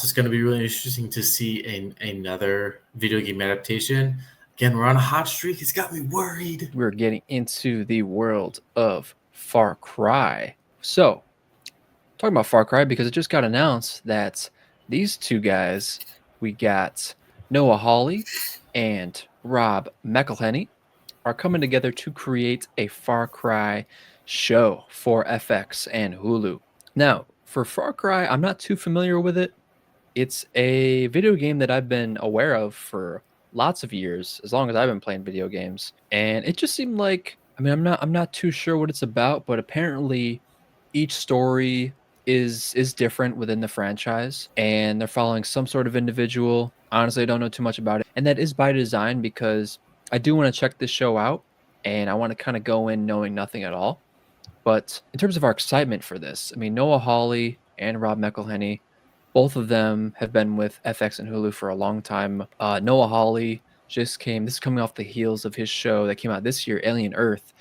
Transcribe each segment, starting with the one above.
It's going to be really interesting to see another video game adaptation. Again, we're on a hot streak. It's got me worried. We're getting into the world of FarCry. So, talking about FarCry because it just got announced that these two guys, we got Noah Hawley and Rob McElhenney, are coming together to create a FarCry show for FX and Hulu. Now, for FarCry, I'm not too familiar with it. It's a video game that I've been aware of for lots of years, as long as I've been playing video games. And it just seemed like, I mean, I'm not too sure what it's about, but apparently each story is different within the franchise, and they're following some sort of individual. Honestly, I don't know too much about it. And that is by design because I do want to check this show out and I want to kind of go in knowing nothing at all. But in terms of our excitement for this, I mean, Noah Hawley and Rob McElhenney, both of them have been with FX and Hulu for a long time. Noah Hawley this is coming off the heels of his show that came out this year, Alien Earth,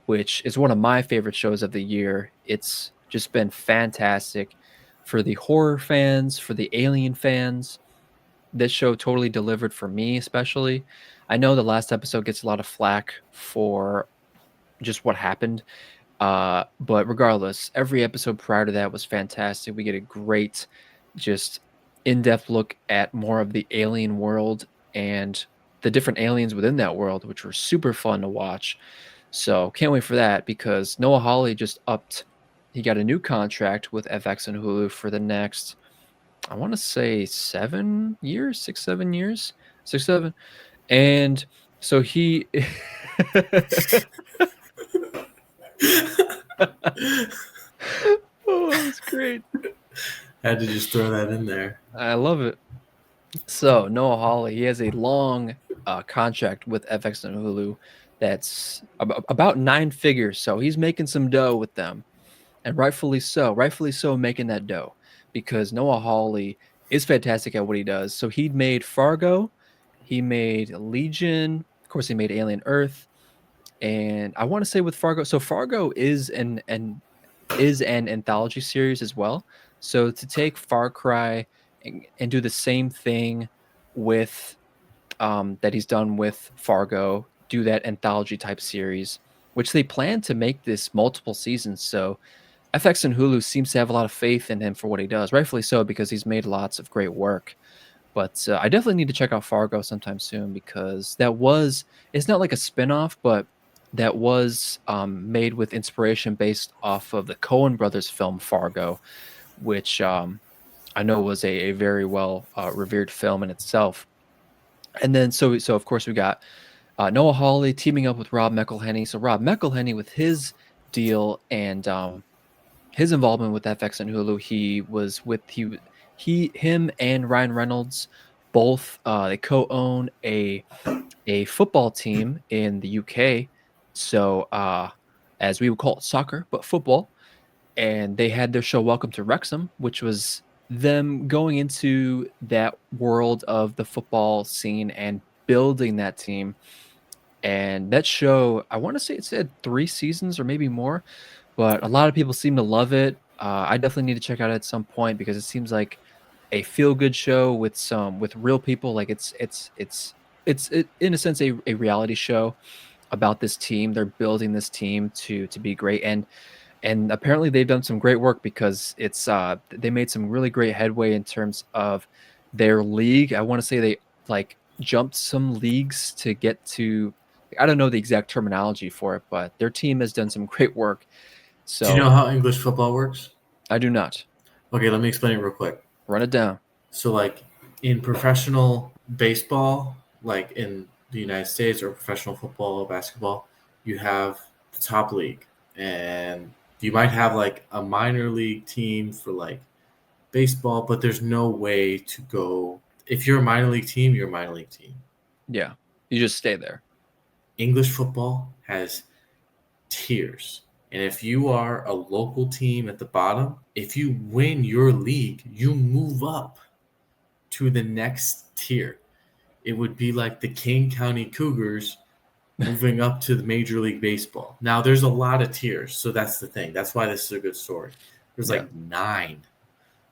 which is one of my favorite shows of the year. It's just been fantastic for the horror fans, for the alien fans. This show totally delivered for me, especially. I know the last episode gets a lot of flack for just what happened. But regardless, every episode prior to that was fantastic. We get a great, just in-depth look at more of the alien world and the different aliens within that world, which were super fun to watch. So can't wait for that because Noah Hawley just upped. He got a new contract with FX and Hulu for the next, I want to say 7 years, 6, 7 years, 6, 7. And so he. Oh, that's great. I had to just throw that in there. I love it. So Noah Hawley, he has a long contract with FX and Hulu that's about 9 figures. So he's making some dough with them, and rightfully so. Rightfully so, making that dough because Noah Hawley is fantastic at what he does. So he made Fargo, he made Legion, of course, he made Alien Earth, and I want to say with Fargo. So Fargo is an anthology series as well. So to take Far Cry and do the same thing with that he's done with Fargo, do that anthology type series, which they plan to make this multiple seasons. So FX and Hulu seems to have a lot of faith in him for what he does, rightfully so, because he's made lots of great work. But I definitely need to check out Fargo sometime soon because it's not like a spinoff, but that was made with inspiration based off of the Coen brothers film Fargo, which I know was a very well revered film in itself. And then so of course we got Noah Hawley teaming up with Rob McElhenney. So Rob McElhenney with his deal and his involvement with FX and Hulu, him and Ryan Reynolds both they co-own a football team in the UK. So as we would call it soccer, but football. And they had their show Welcome to Wrexham, which was them going into that world of the football scene and building that team. And that show, I want to say it said 3 seasons or maybe more, but a lot of people seem to love it. I definitely need to check out at some point because it seems like a feel-good show with real people. Like it's in a sense a reality show about this team. They're building this team to be great, and apparently they've done some great work because they made some really great headway in terms of their league. I want to say they like jumped some leagues to get to. I don't know the exact terminology for it, but their team has done some great work. So Do you know how English football works? I do not. Okay, let me explain it real quick. Run it down. So, like in professional baseball, like in the United States, or professional football or basketball, you have the top league, and you might have like a minor league team for like baseball, but there's no way to go. If you're a minor league team, you're a minor league team. Yeah, you just stay there. English football has tiers. And if you are a local team at the bottom, if you win your league, you move up to the next tier. It would be like the King County Cougars moving up to the Major League Baseball. Now, there's a lot of tiers, so that's the thing. That's why this is a good story. There's like 9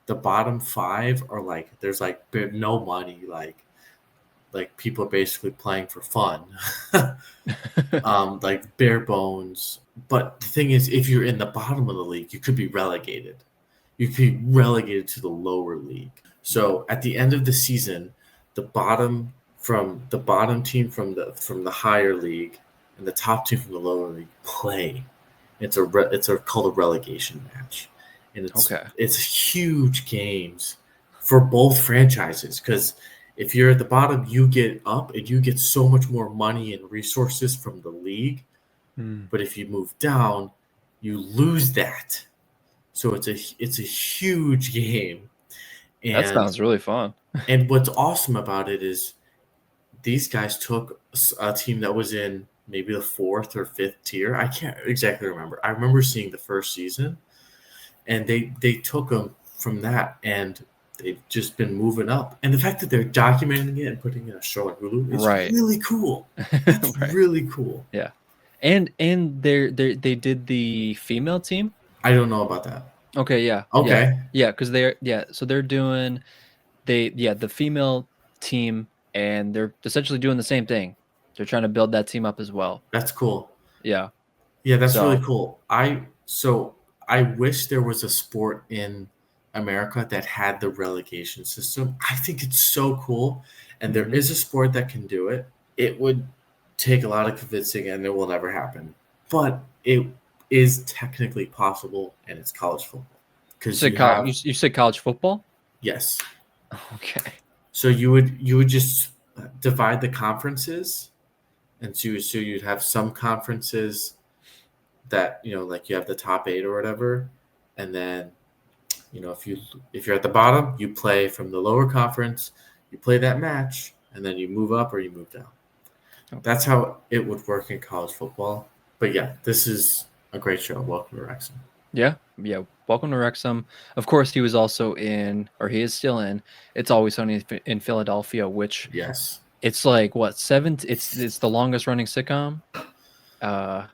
the bottom 5 are like there's like no money, like people are basically playing for fun. Like bare bones. But the thing is, if you're in the bottom of the league, you could be relegated. You could be relegated to the lower league. So at the end of the season, the bottom team from the higher league and the top team from the lower league play. It's called a relegation match, and Okay. it's huge games for both franchises because if you're at the bottom, you get up and you get so much more money and resources from the league. But if you move down, you lose that. So it's a huge game, That and sounds really fun. and what's awesome about it is these guys took a team that was in maybe the 4th or 5th tier. I can't exactly remember. I remember seeing the first season, and they took them from that, and they've just been moving up. And the fact that they're documenting it and putting in a show on Hulu is Right. really cool. That's Right. really cool. Yeah. And they did the female team. I don't know about that. Okay, yeah. Okay. Yeah, because so they're doing the female team, and they're essentially doing the same thing. They're trying to build that team up as well. That's cool. Yeah. Yeah, that's So really cool. I wish there was a sport in America that had the relegation system. I think it's so cool, and there is a sport that can do it. It would take a lot of convincing, and it will never happen. But it is technically possible, and it's college football because you said college football? yes. Okay. So you would just divide the conferences, and so you'd have some conferences that like you have the top 8 or whatever, and then if you're at the bottom, you play from the lower conference, you play that match, and then you move up or you move down. Okay. That's how it would work in college football. But yeah, this is a great show. Welcome to Wrexham. Yeah. Welcome to Wrexham. Of course, he was also in, or he is still in, It's Always Sunny in Philadelphia, which Yes. it's like what, it's the longest running sitcom.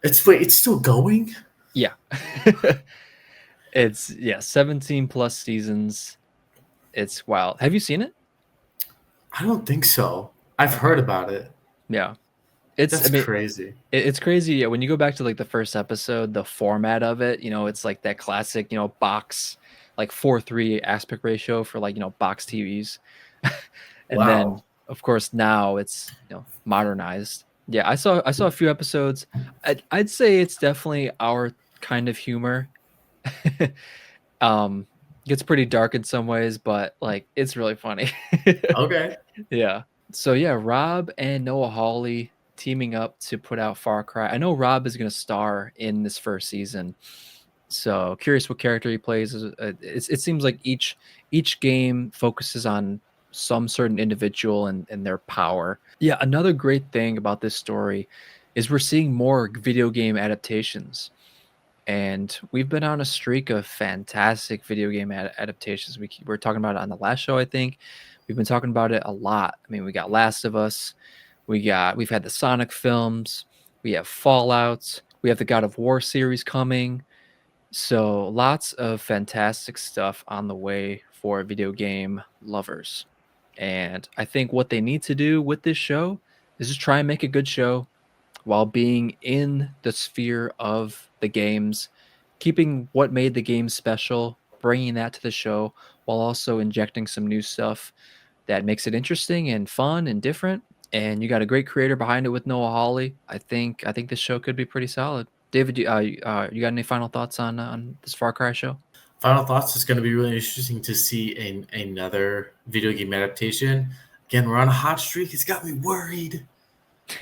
It's still going? Yeah. It's 17 plus seasons. It's wild. Have you seen it? I don't think so. I've heard about it. Yeah. That's crazy. It's crazy. Yeah, when you go back to like the first episode, the format of it, it's like that classic, box, like 4:3 aspect ratio for like, box TVs. And then of course now it's, modernized. Yeah, I saw a few episodes. I'd say it's definitely our kind of humor. Gets pretty dark in some ways, but like it's really funny. Okay. Yeah. So yeah, Rob and Noah Hawley teaming up to put out FarCry. I know Rob is going to star in this first season, so curious what character he plays. It seems like each game focuses on some certain individual and their power. Yeah, another great thing about this story is we're seeing more video game adaptations. And we've been on a streak of fantastic video game adaptations. We were talking about it on the last show, I think. We've been talking about it a lot. I mean, we got Last of Us, we've had the Sonic films, we have Fallout, we have the God of War series coming. So lots of fantastic stuff on the way for video game lovers. And I think what they need to do with this show is just try and make a good show while being in the sphere of the games, keeping what made the game special, bringing that to the show, while also injecting some new stuff that makes it interesting and fun and different. And you got a great creator behind it with Noah Hawley. I think this show could be pretty solid. David, you got any final thoughts on this Far Cry show? Final thoughts. It's going to be really interesting to see another video game adaptation. Again, we're on a hot streak. It's got me worried.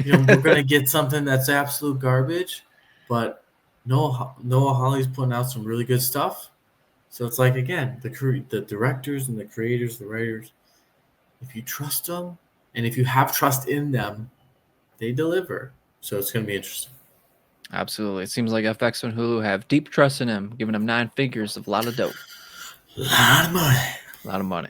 We're going to get something that's absolute garbage, but Noah Hawley's putting out some really good stuff. So it's like, again, the directors and the creators, the writers, if you trust them and if you have trust in them, they deliver. So it's going to be interesting. Absolutely. It seems like FX and Hulu have deep trust in him, giving him 9 figures of a lot of dope. A lot of money. A lot of money.